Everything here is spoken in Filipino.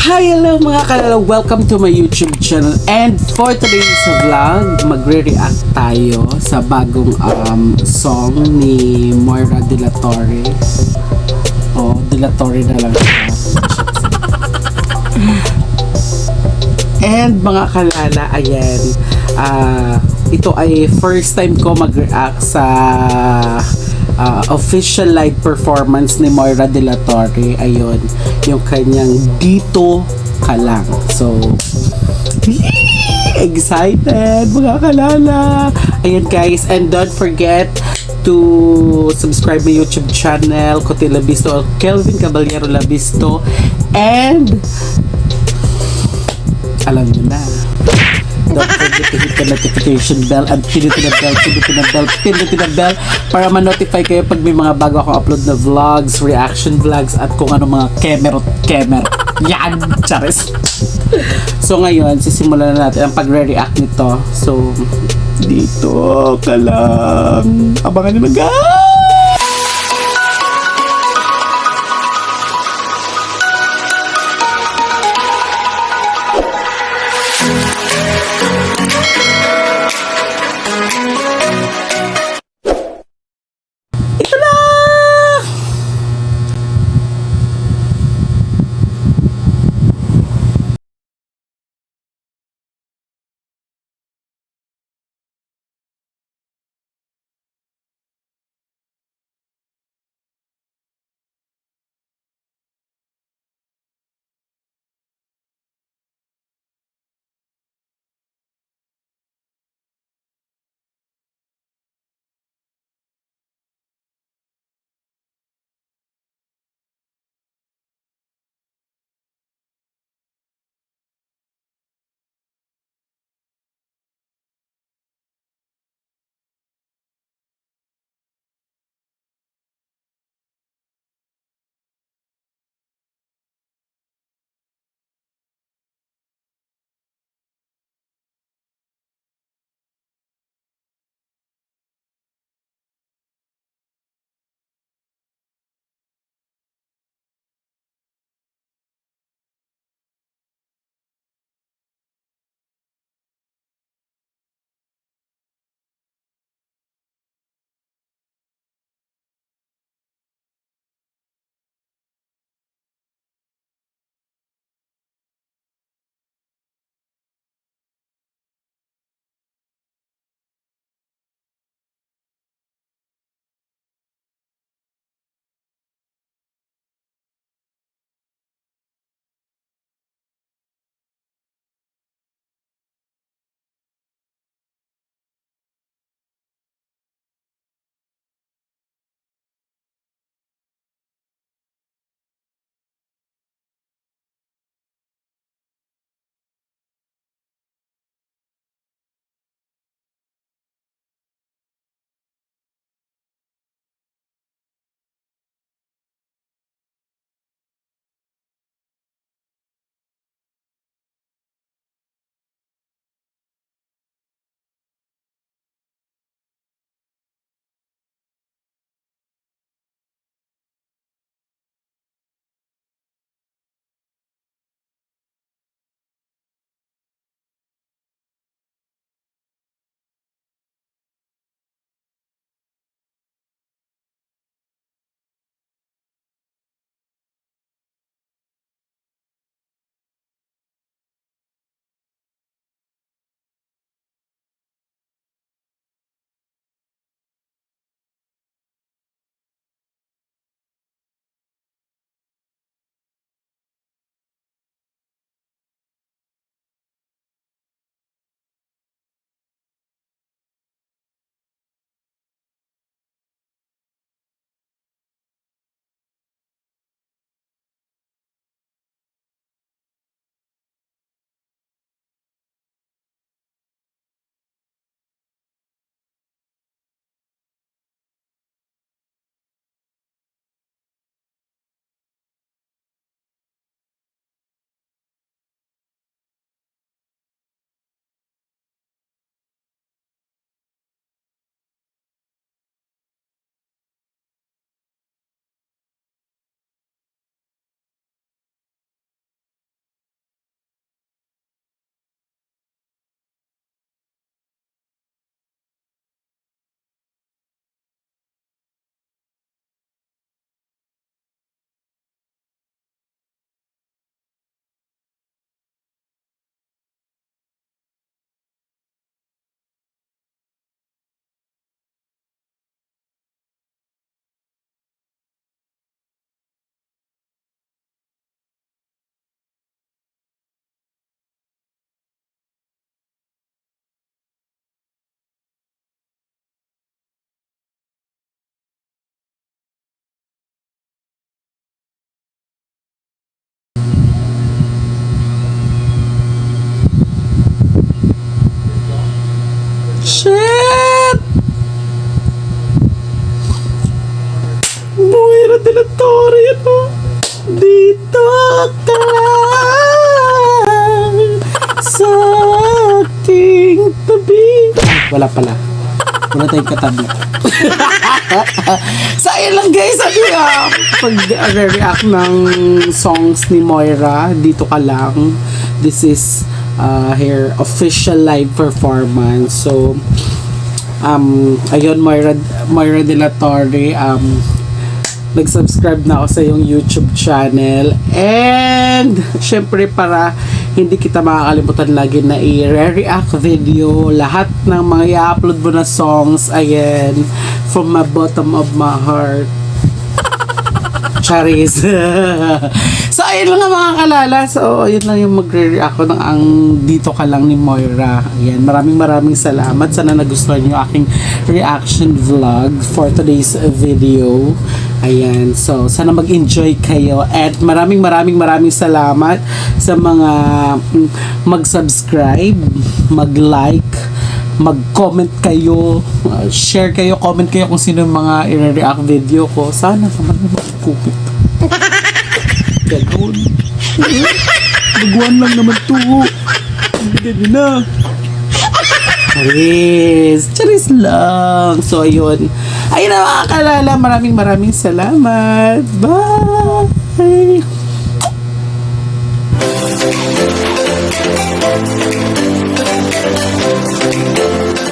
Hi, hello mga kalala. Welcome to my YouTube channel. And for today's vlog, magre-react tayo sa bagong song ni Moira De La Torre. Oh, De La Torre na lang siya. And mga kalala, ayan, ito ay first time ko mag-react sa official live performance ni Moira De La Torre. Ayun, yung kanyang Dito Ka Lang. So, excited mga kalala. Ayan guys, and don't forget to subscribe my YouTube channel, Kote Labisto, Kelvin Caballero Labisto, and alam nyo na, don't forget to hit the notification bell and pinutin na bell para ma-notify kayo pag may mga bago akong upload na vlogs, reaction vlogs, at kung ano mga kemer. Yan! Charis! So ngayon, sisimulan na natin ang pagre-react nito. So, dito ka lang. Abangan nyo na guys! ka lang sa ating tabi. Wala pala. Wala tayong katabi. So, ayun lang guys. Sabi pag-react ng songs ni Moira, dito ka lang. This is her official live performance. So, ayun, Moira de la Torre, nag-subscribe na ako sa iyong YouTube channel. And, syempre, para hindi kita makakalimutan lagi na i-react video lahat ng mga i-upload mo na songs, ayan, from my bottom of my heart. Charis. So, ayun lang nga mga kalala. So, ayun lang yung magre-react ko ng ang dito ka lang ni Moira. Ayan, maraming salamat. Sana nagustuhan nyo aking reaction vlog for today's video. Ayan, so sana mag-enjoy kayo at maraming salamat sa mga mag-subscribe, mag-like, mag-comment kayo, share kayo, comment kayo kung sino yung mga i-react video ko. Sana naman mag-comment. Ganoon. Baguan lang naman to. Bigyan nyo na. Charis lang. So, ayun. Ayun na mga kalala. Maraming salamat. Bye!